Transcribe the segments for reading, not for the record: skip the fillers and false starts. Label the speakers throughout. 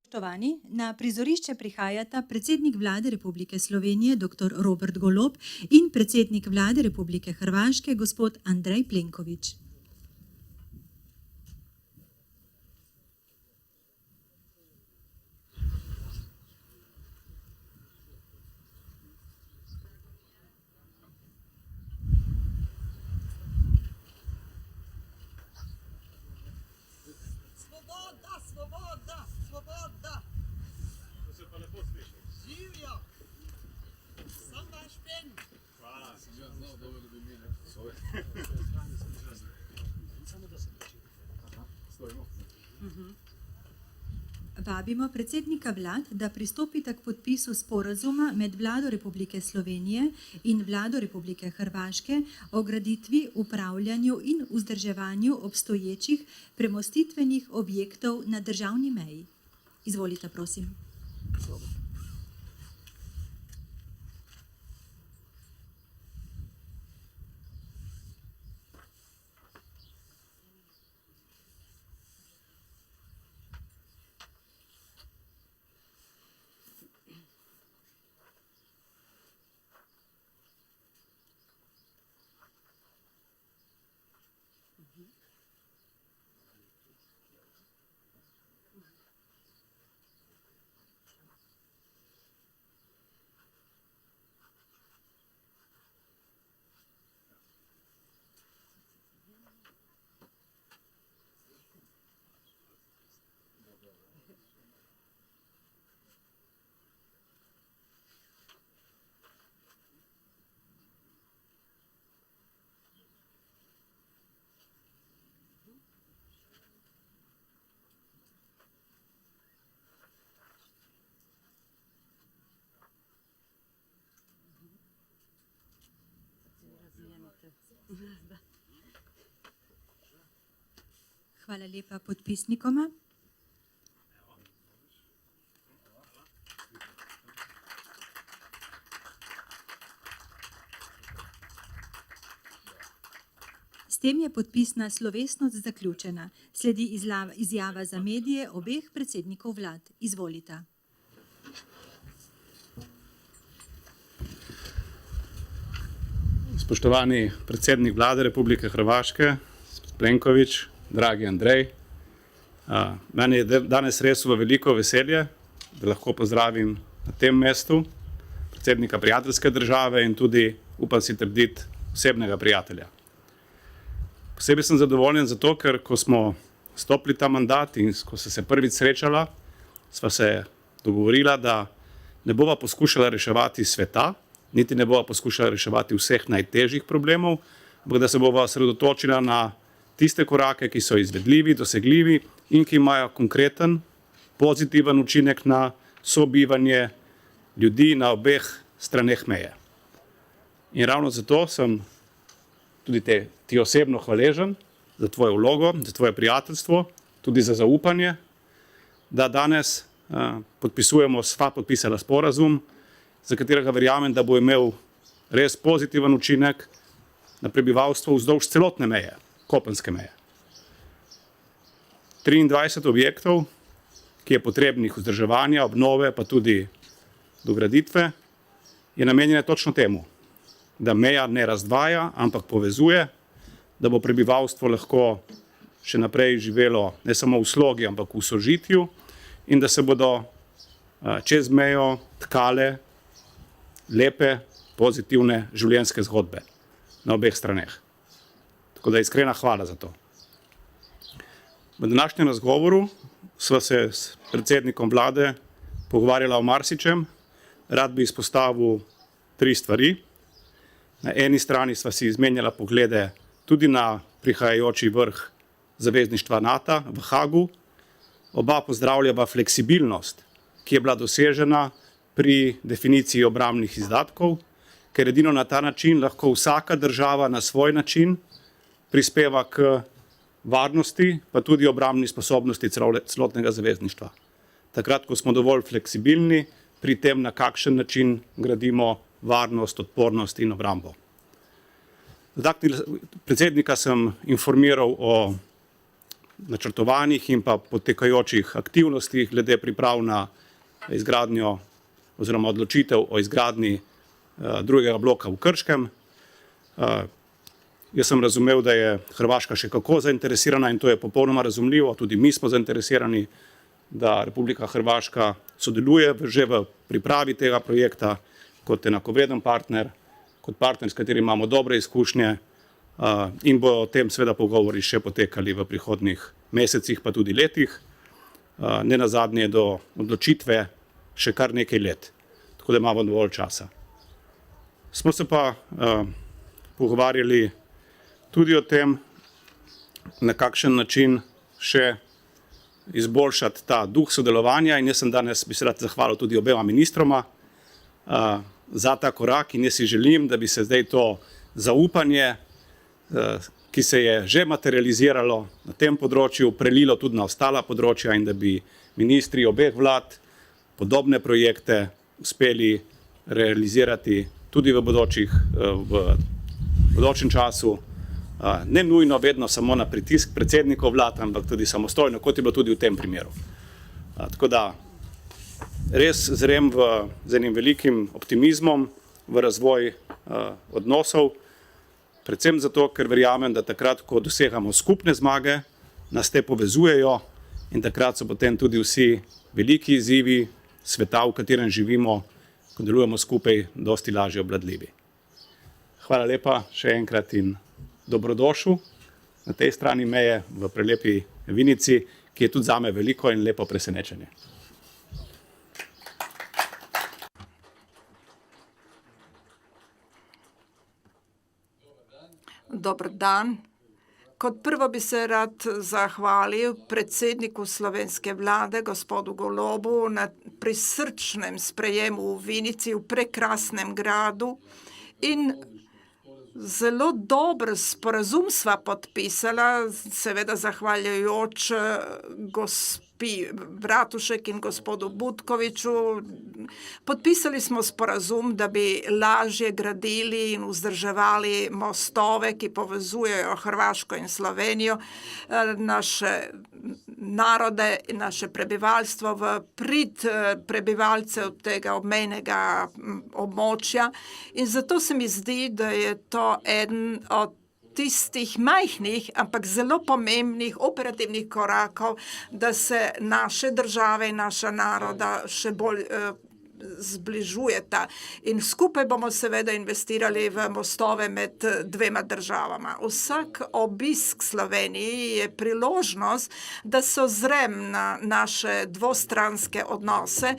Speaker 1: Spoštovani, na prizorišče prihajata predsednik Vlade Republike Slovenije dr. Robert Golob in predsednik Vlade Republike Hrvaške gospod Andrej Plenković. Vabimo predsednika vlad, da pristopita k podpisu sporazuma med Vlado Republike Slovenije in Vlado Republike Hrvaške o graditvi, upravljanju in vzdrževanju obstoječih premostitvenih objektov na državni meji. Izvolite, prosim. Hvala lepa podpisnikoma. S tem je podpisna slovesnost zaključena. Sledi izjava za medije obeh predsednikov vlad. Izvolite.
Speaker 2: Spoštovani predsednik Vlade Republike Hrvaške, Plenković, dragi Andrej, meni je danes res v veliko veselje, da lahko pozdravim na tem mestu predsednika prijateljske države in tudi, upam si trditi, osebnega prijatelja. Posebej sem zadovoljen zato, ker ko smo stopili ta mandat in ko se prvič srečala, sva se dogovorila, da ne bova poskušala reševati sveta, niti ne bova poskušala reševati vseh najtežjih problemov, ampak da se bova osredotočila na tiste korake, ki so izvedljivi, dosegljivi in ki imajo konkreten, pozitiven učinek na sobivanje ljudi na obeh straneh meje. In ravno zato sem tudi ti osebno hvaležen za tvojo vlogo, za tvoje prijateljstvo, tudi za zaupanje, da danes podpisujemo sva podpisala sporazum, za katerega verjamem, da bo imel res pozitiven učinek na prebivalstvo vzdolž celotne meje, kopenske meje. 23 objektov, ki je potrebnih vzdrževanja, obnove, pa tudi dograditve, je namenjene točno temu, da meja ne razdvaja, ampak povezuje, da bo prebivalstvo lahko še naprej živelo ne samo v slogi, ampak v sožitju in da se bodo čez mejo tkale lepe, pozitivne življenjske zgodbe na obeh straneh. Tako da iskrena hvala za to. V današnjem razgovoru sva se s predsednikom vlade pogovarjala o marsičem. Rad bi izpostavil 3 stvari. Na eni strani sva si izmenjala poglede tudi na prihajajoči vrh zavezništva NATO v Hagu. Oba pozdravljava fleksibilnost, ki je bila dosežena pri definiciji obrambnih izdatkov, ker edino na ta način lahko vsaka država na svoj način prispeva k varnosti, pa tudi obrambni sposobnosti celotnega zavezništva. Takrat, ko smo dovolj fleksibilni pri tem, na kakšen način gradimo varnost, odpornost in obrambo. Predsednika sem informiral o načrtovanih in pa potekajočih aktivnostih glede priprav na izgradnjo oziroma odločitev o izgradnji drugega bloka v Krškem. Jaz sem razumel, da je Hrvaška še kako zainteresirana in to je popolnoma razumljivo. Tudi mi smo zainteresirani, da Republika Hrvaška sodeluje že v pripravi tega projekta kot enakovreden partner, kot partner, s katerim imamo dobre izkušnje in bo o tem seveda pogovori še potekali v prihodnjih mesecih, pa tudi letih. Ne nazadnje do odločitve še kar nekaj let, tako da imamo dovolj časa. Smo se pa pogovarjali tudi o tem, na kakšen način še izboljšati ta duh sodelovanja in jaz sem danes bi se rad zahvalil tudi obema ministroma za ta korak in jaz si želim, da bi se zdaj to zaupanje, ki se je že materializiralo na tem področju, prelilo tudi na ostala področja in da bi ministri obeh vlad podobne projekte uspeli realizirati tudi v bodočem času, ne nujno vedno samo na pritisk predsednikov vlad, ampak tudi samostojno, kot je bilo tudi v tem primeru. Tako da res zrem z enim velikim optimizmom v razvoj odnosov, predvsem zato, ker verjamem, da takrat, ko dosegamo skupne zmage, nas te povezujejo in takrat so potem tudi vsi veliki izzivi sveta, v katerem živimo, ko delujemo skupaj, dosti lažje obvladljivi. Hvala lepa še enkrat in dobrodošel na tej strani meje v prelepi Vinici, ki je tudi zame veliko in lepo presenečenje.
Speaker 3: Dober dan. Kot prvo bi se rad zahvalil predsedniku slovenske vlade, gospodu Golobu, na prisrčnem sprejemu v Vinici, v prekrasnem gradu in zelo dober sporazum sva podpisala, seveda zahvaljujoč gospi Bratušek in gospodu Butkoviču. Podpisali smo sporazum, da bi lažje gradili in vzdrževali mostove, ki povezujejo Hrvaško in Slovenijo, naše narode in naše prebivalstvo v prid prebivalcev tega obmejnega območja. In zato se mi zdi, da je to eden od tistih majhnih, ampak zelo pomembnih operativnih korakov, da se naše države in naša naroda še bolj zbližujeta. In skupaj bomo seveda investirali v mostove med dvema državama. Vsak obisk Sloveniji je priložnost, da se ozrem na naše dvostranske odnose,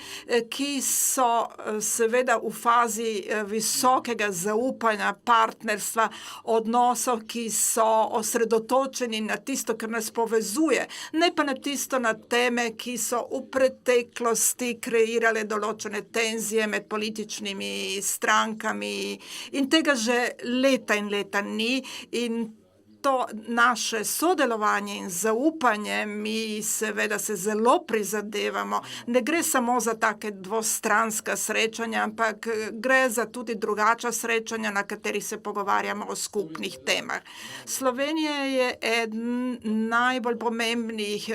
Speaker 3: ki so seveda v fazi visokega zaupanja, partnerstva, odnosov, ki so osredotočeni na tisto, kar nas povezuje, ne pa na tisto, na teme, ki so v preteklosti kreirale določene tenzije med političnimi strankami in tega že leta in leta ni in to naše sodelovanje in zaupanje, mi seveda se zelo prizadevamo. Ne gre samo za take dvostranska srečanja, ampak gre za tudi drugačna srečanja, na katerih se pogovarjamo o skupnih temah. Slovenija je eden najbolj pomembnih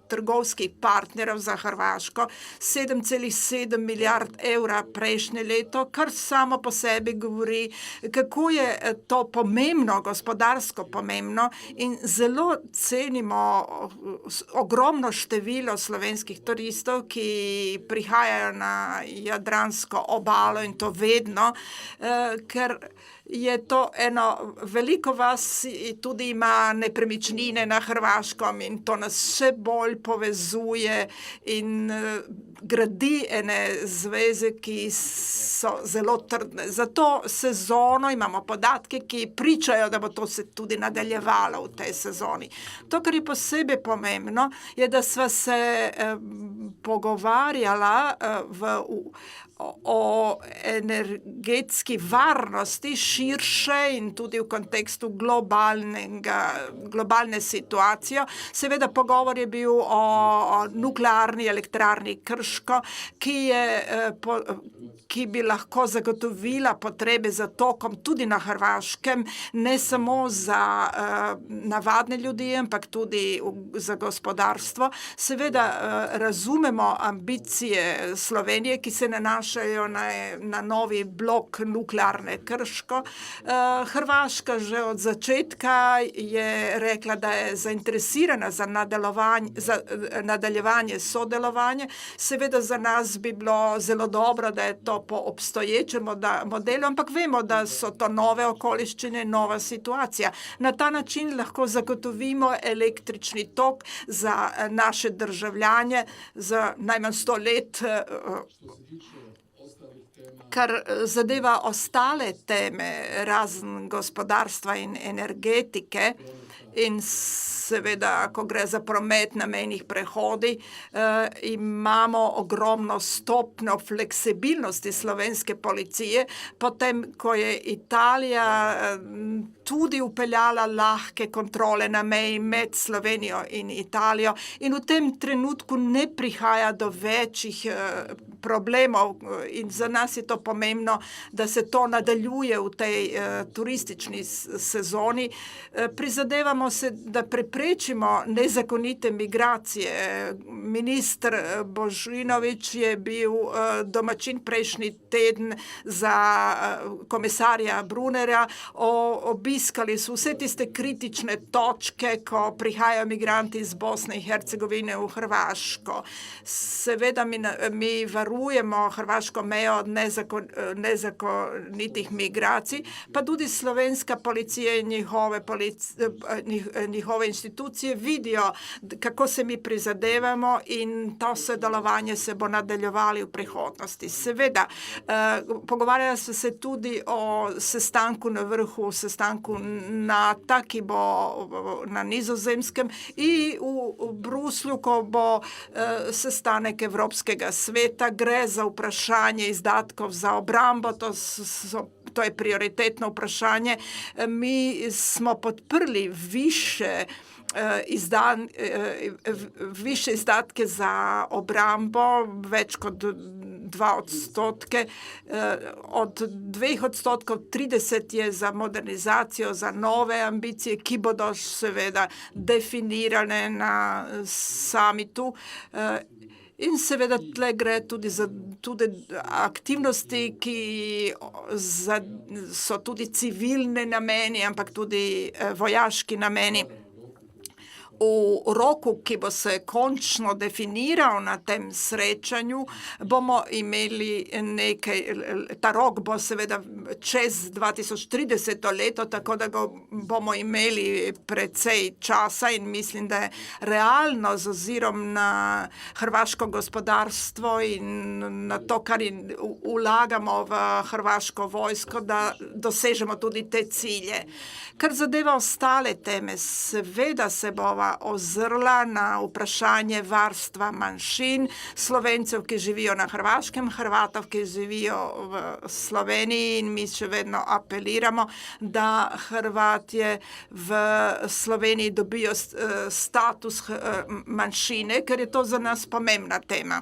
Speaker 3: trgovskih partnerjev za Hrvaško, 7,7 milijard evra prejšnje leto, kar samo po sebi govori, kako je to pomembno, gospodarsko pomembno. In zelo cenimo ogromno število slovenskih turistov, ki prihajajo na Jadransko obalo in to vedno, ker je to eno veliko vas tudi ima nepremičnine na Hrvaškom in to nas še bolj povezuje in gradi ene zveze, ki so zelo trdne. Za to sezono imamo podatke, ki pričajo, da bo to se tudi nadaljevalo v tej sezoni. To, kar je posebej pomembno, je, da sva se pogovarjala o energetski varnosti širše in tudi v kontekstu globalne situacije. Seveda pogovor je bil o nuklearni elektrarni Krško, ki bi lahko zagotovila potrebe za tokom tudi na Hrvaškem, ne samo za navadne ljudi, ampak tudi za gospodarstvo. Seveda razumemo ambicije Slovenije, ki se nanašajo na novi blok nuklearne Krško. Hrvaška že od začetka je rekla, da je zainteresirana za nadaljevanje sodelovanja. Seveda za nas bi bilo zelo dobro, da je to po obstoječem modelu, ampak vemo, da so to nove okoliščine, nova situacija. Na ta način lahko zagotovimo električni tok za naše državljane za najmanj 100 let. Kar zadeva ostale teme, razen gospodarstva in energetike, in seveda, ko gre za promet na mejnih prehodih, imamo ogromno stopnjo fleksibilnosti slovenske policije, potem, ko je Italija tudi upeljala lahke kontrole na meji med Slovenijo in Italijo in v tem trenutku ne prihaja do večjih problemov in za nas je to pomembno, da se to nadaljuje v tej turistični sezoni. Prizadevamo se, da preprečimo nezakonite migracije. Minister Božinović je bil domačin prejšnji teden za komisarja Brunnerja. Obiskali so vse tiste kritične točke, ko prihajajo migranti iz Bosne in Hercegovine v Hrvaško. Seveda mi varujemo hrvaško mejo od nezakonitih migracij, pa tudi slovenska policija in njihove institucije vidijo, kako se mi prizadevamo in to sodelovanje se bo nadaljevalo v prihodnosti. Seveda, pogovarjali smo se tudi o sestanku na vrhu, sestanku NATO, ki bo na Nizozemskem in v Bruslju, ko bo sestanek Evropskega sveta. Gre za vprašanje izdatkov za obrambo, to je prioritetno vprašanje. Mi smo podprli više izdatke za obrambo, več kot 2%. Od 2% 30% je za modernizacijo, za nove ambicije, ki bodo seveda definirane na samitu. In seveda tle gre tudi za aktivnosti, ki so tudi civilne nameni, ampak tudi vojaški nameni. V roku, ki bo se končno definiral na tem srečanju, bomo imeli ta rok bo seveda čez 2030 leto, tako da bomo imeli precej časa in mislim, da je realno z ozirom na hrvaško gospodarstvo in na to, kar vlagamo v hrvaško vojsko, da dosežemo tudi te cilje. Kar zadeva ostale teme, seveda se bova ozrla na vprašanje varstva manjšin, Slovencev, ki živijo na Hrvaškem, Hrvatov, ki živijo v Sloveniji in mi še vedno apeliramo, da Hrvatje v Sloveniji dobijo status manjšine, ker je to za nas pomembna tema.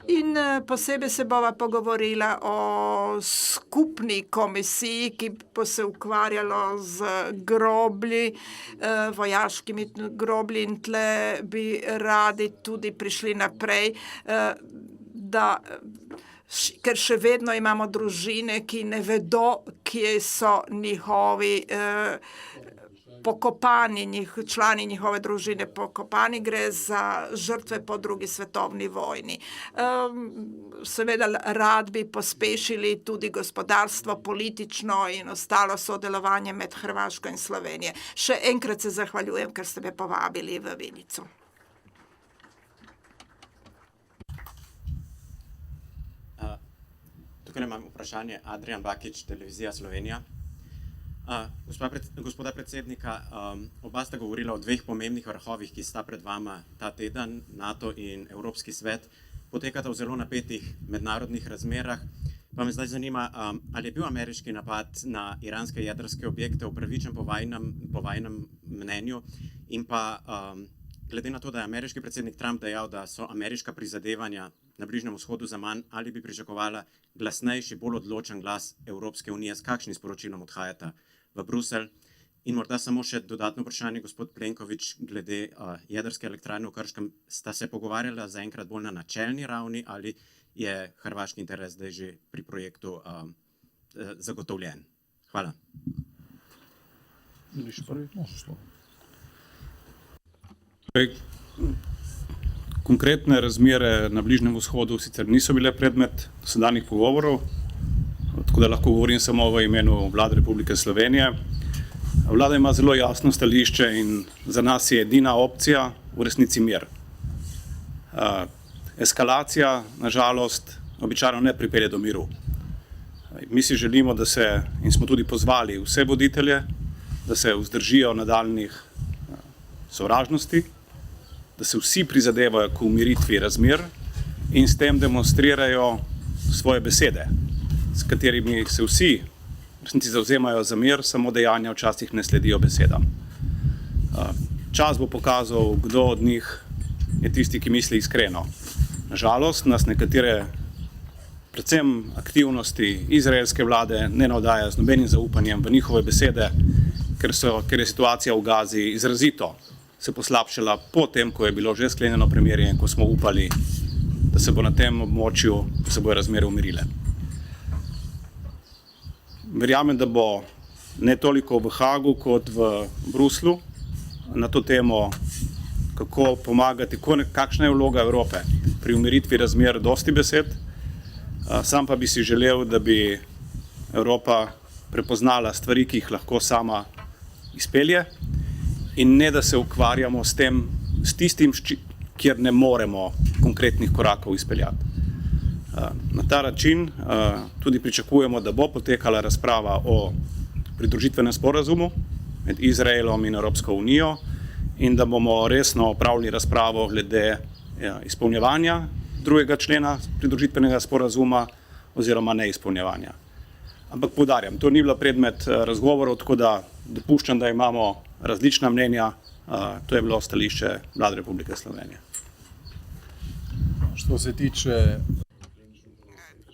Speaker 3: In posebej se bova pogovorila o skupni komisiji, ki bo se ukvarjalo z groblji, vojaškimi groblji in tle bi radi tudi prišli naprej, ker še vedno imamo družine, ki ne vedo, kje so njihovi pokopani, člani njihove družine pokopani, gre za žrtve po drugi svetovni vojni. Seveda rad bi pospešili tudi gospodarstvo, politično in ostalo sodelovanje med Hrvaško in Slovenijo. Še enkrat se zahvaljujem, ker ste me povabili v Vinico.
Speaker 4: Tukaj imam vprašanje. Adrian Bakič, Televizija Slovenija. Gospoda predsednika, oba sta govorila o dveh pomembnih vrhovih, ki sta pred vama ta teden, NATO in Evropski svet. potekata v zelo napetih mednarodnih razmerah. Pa me zdaj zanima, ali je bil ameriški napad na iranske jedrske objekte upravičen po vajinem mnenju in pa glede na to, da je ameriški predsednik Trump dejal, da so ameriška prizadevanja na Bližnjem vzhodu zaman, ali bi pričakovala glasnejši, bolj odločen glas Evropske unije, s kakšnim sporočilom odhajata v Bruselj. In morda samo še dodatno vprašanje, gospod Plenković, glede jedrske elektrarne v Krškem. Sta se pogovarjala zaenkrat bolj na načelni ravni ali je hrvaški interes zdaj že pri projektu zagotovljen? Hvala.
Speaker 2: Konkretne razmere na Bližnjem vzhodu sicer niso bile predmet dosedanjih pogovorov, tako da lahko govorim samo v imenu Vlade Republike Slovenije. Vlada ima zelo jasno stališče in za nas je edina opcija v resnici mir. Eskalacija, nažalost, običajno ne pripelje do miru. Mi si želimo, da se, in smo tudi pozvali vse voditelje, da se vzdržijo nadaljnjih sovražnosti, da se vsi prizadevajo k umiritvi razmer in s tem demonstrirajo svoje besede, s katerimi se vsi v resnici zavzemajo za mir, samo dejanja včasih ne sledijo besedam. Čas bo pokazal, kdo od njih je tisti, ki misli iskreno. Nažalost, nas nekatere, predvsem aktivnosti izraelske vlade, ne navdajajo z nobenim zaupanjem v njihove besede, ker je situacija v Gazi izrazito se poslabšala po tem, ko je bilo že sklenjeno premirje in ko smo upali, da se bo na tem območju, da se bojo razmere umirile. Verjamem, da bo ne toliko v Hagu kot v Bruslu na to temo, kako pomagati, kakšna je vloga Evrope pri umiritvi razmer, dosti besed. Sam pa bi si želel, da bi Evropa prepoznala stvari, ki jih lahko sama izpelje in ne, da se ukvarjamo s tistim, kjer ne moremo konkretnih korakov izpeljati. Na ta način tudi pričakujemo, da bo potekala razprava o pridružitvenem sporazumu med Izraelom in Evropsko unijo in da bomo resno opravili razpravo glede izpolnjevanja 2. člena pridružitvenega sporazuma oziroma neizpolnjevanja. Ampak poudarjam, to ni bila predmet razgovorov, tako da dopuščam, da imamo različna mnenja. To je bilo stališče Vlade Republike Slovenije.
Speaker 5: Što se tiče...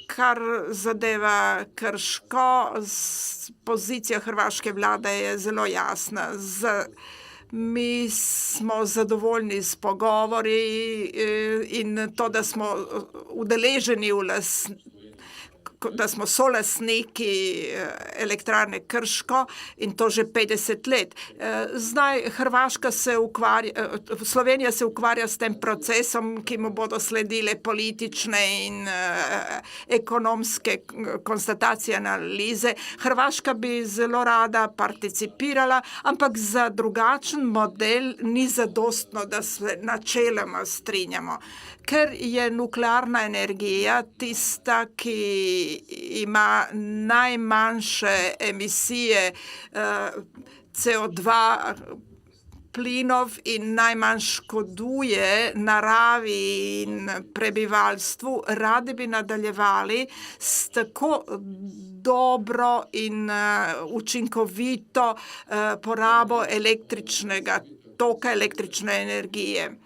Speaker 3: Kar zadeva Krško, pozicija hrvaške vlade je zelo jasna. Mi smo zadovoljni s pogovori in to, da smo udeleženi da smo solastniki elektrarne Krško in to že 50 let. Zdaj Slovenija se ukvarja s tem procesom, ki mu bodo sledile politične in ekonomske konstatacije, analize. Hrvaška bi zelo rada participirala, ampak za drugačen model ni zadostno, da se načeloma strinjamo. Ker je nuklearna energija tista, ki ima najmanjše emisije CO2 plinov in najmanj škoduje naravi in prebivalstvu, radi bi nadaljevali s tako dobro in učinkovito porabo električnega toka, električne energije.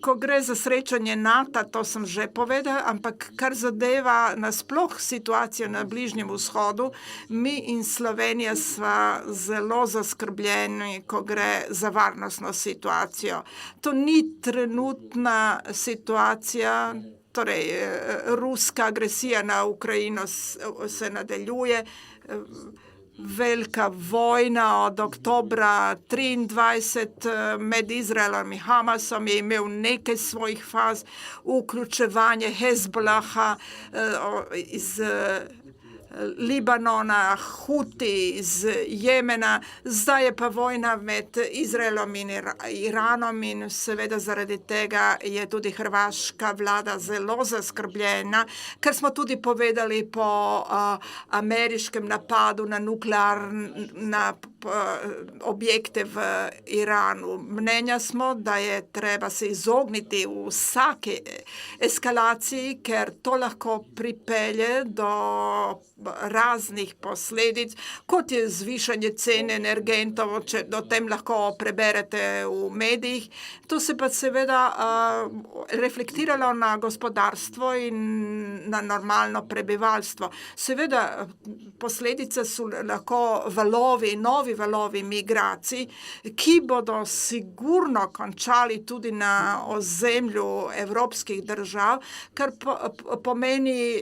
Speaker 3: Ko gre za srečanje NATO, to sem že povedal, ampak kar zadeva nasploh situacijo na Bližnjem vzhodu, mi in Slovenija sva zelo zaskrbljeni, ko gre za varnostno situacijo. To ni trenutna situacija, torej ruska agresija na Ukrajino se nadaljuje. Velika vojna od oktobra 23 med Izraelom in Hamasom je imel nekaj svojih faz, vključevanje Hezbollaha iz Libanona, Huti iz Jemena, zdaj je pa vojna med Izraelom in Iranom in seveda zaradi tega je tudi hrvaška vlada zelo zaskrbljena, ker smo tudi povedali po ameriškem napadu na objekte v Iranu. Mnenja smo, da je treba se izogniti vsake eskalaciji, ker to lahko pripelje do raznih posledic, kot je zvišanje cen energentov, če o tem lahko preberete v medijih. To se pa seveda reflektiralo na gospodarstvo in na normalno prebivalstvo. Seveda posledice so lahko novi valovi migracij, ki bodo sigurno končali tudi na ozemlju evropskih držav, kar pomeni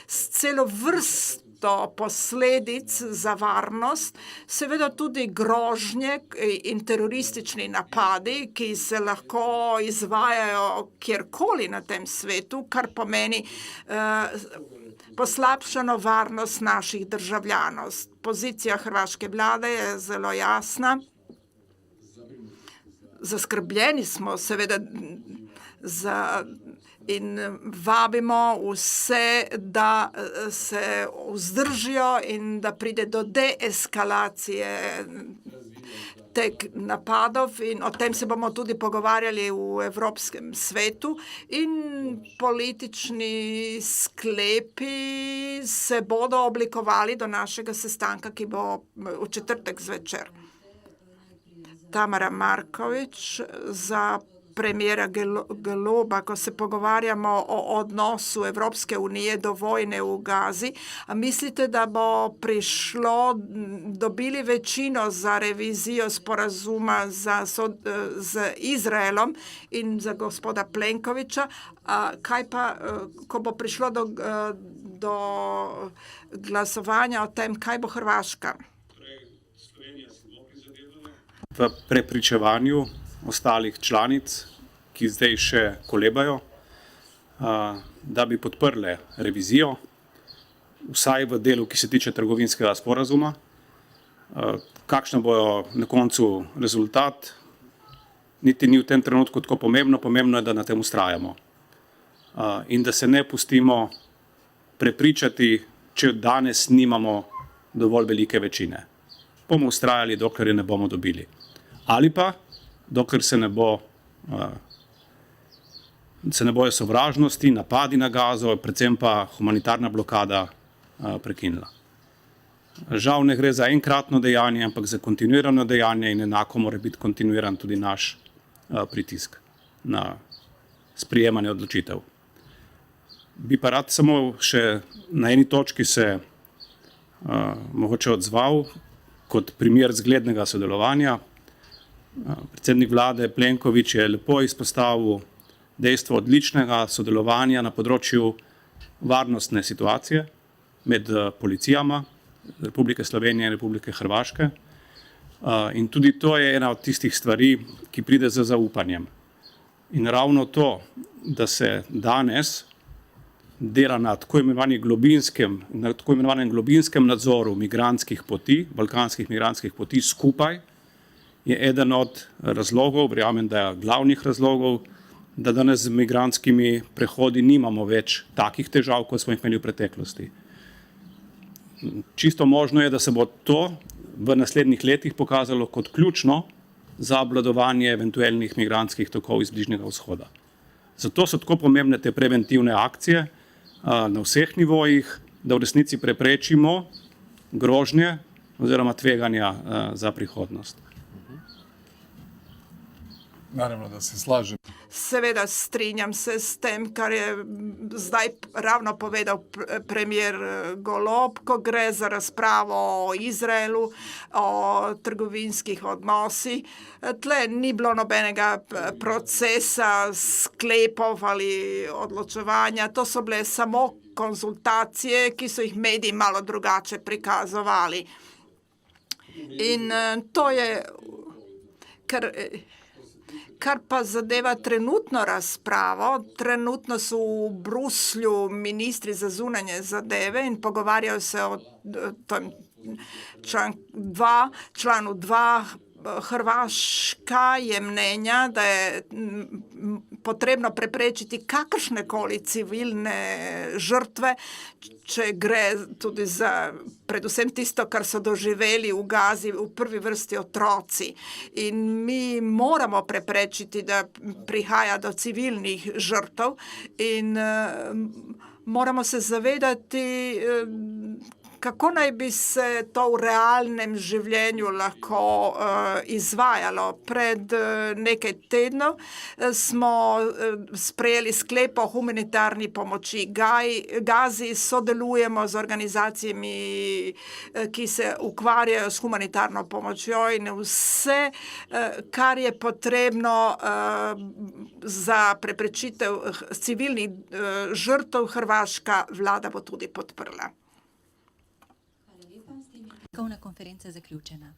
Speaker 3: celo vrsto posledic za varnost, seveda tudi grožnje in teroristični napadi, ki se lahko izvajajo kjerkoli na tem svetu, kar pomeni poslabšano varnost naših državljanov. Pozicija hrvaške vlade je zelo jasna. Zaskrbljeni smo seveda in vabimo vse, da se vzdržijo in da pride do deeskalacije teh napadov, in o tem se bomo tudi pogovarjali v Evropskem svetu, in politični sklepi se bodo oblikovali do našega sestanka, ki bo v četrtek zvečer. Tamara Marković za premijera Goloba, ko se pogovarjamo o odnosu Evropske unije do vojne v Gazi, a mislite, da bo dobili večino za revizijo sporazuma z Izraelom in za gospoda Plenkovića, kaj pa, ko bo prišlo do glasovanja o tem, kaj bo Hrvaška?
Speaker 2: V prepričevanju ostalih članic, ki zdaj še kolebajo, da bi podprle revizijo, vsaj v delu, ki se tiče trgovinskega sporazuma. Kakšen bo na koncu rezultat, niti ni v tem trenutku tako pomembno, pomembno je, da na tem vztrajamo. In da se ne pustimo prepričati, če danes nimamo dovolj velike večine. Bomo vztrajali, dokler je ne bomo dobili. Ali pa dokler se ne bojo sovražnosti, napadi na Gazo, predvsem pa humanitarna blokada prekinila. Žal ne gre za enkratno dejanje, ampak za kontinuirano dejanje, in enako mora biti kontinuiran tudi naš pritisk na sprejemanje odločitev. Bi pa rad samo še na eni točki se mogoče odzval kot primer zglednega sodelovanja. Predsednik vlade Plenković je lepo izpostavil dejstvo odličnega sodelovanja na področju varnostne situacije med policijama Republike Slovenije in Republike Hrvaške. In tudi to je ena od tistih stvari, ki pride z zaupanjem. In ravno to, da se danes dela na tako imenovanem globinskem nadzoru migrantskih poti, balkanskih migrantskih poti skupaj, je eden od razlogov, verjamem, da je glavnih razlogov, da danes z migrantskimi prehodi nimamo več takih težav, kot smo jih imeli v preteklosti. Čisto možno je, da se bo to v naslednjih letih pokazalo kot ključno za obvladovanje eventualnih migrantskih tokov iz Bližnjega vzhoda. Zato so tako pomembne te preventivne akcije na vseh nivojih, da v resnici preprečimo grožnje oziroma tveganja za prihodnost.
Speaker 5: Naravno, da se slažem.
Speaker 3: Seveda strinjam se s tem, kar je zdaj ravno povedal premijer Golob, ko gre za razpravo o Izraelu, o trgovinskih odnosih. Tle ni bilo nobenega procesa sklepov ali odločevanja, to so bile samo konzultacije, ki so jih mediji malo drugače prikazovali. In to je, kar pa zadeva trenutno razpravo. Trenutno so v Bruslju ministri za zunanje zadeve in pogovarjajo se o članu 2. Hrvaška je mnenja, da je potrebno preprečiti kakršnekoli civilne žrtve, če gre tudi za predvsem tisto, kar so doživeli v Gazi, v prvi vrsti otroci. In mi moramo preprečiti, da prihaja do civilnih žrtev in moramo se zavedati, kako naj bi se to v realnem življenju lahko izvajalo. Pred nekaj tednov smo sprejeli sklep o humanitarni pomoči Gazi, sodelujemo z organizacijami, ki se ukvarjajo s humanitarno pomočjo in vse, kar je potrebno za preprečitev civilnih žrtev, hrvaška vlada bo tudi podprla.
Speaker 1: Tiskovna konferenca zaključena.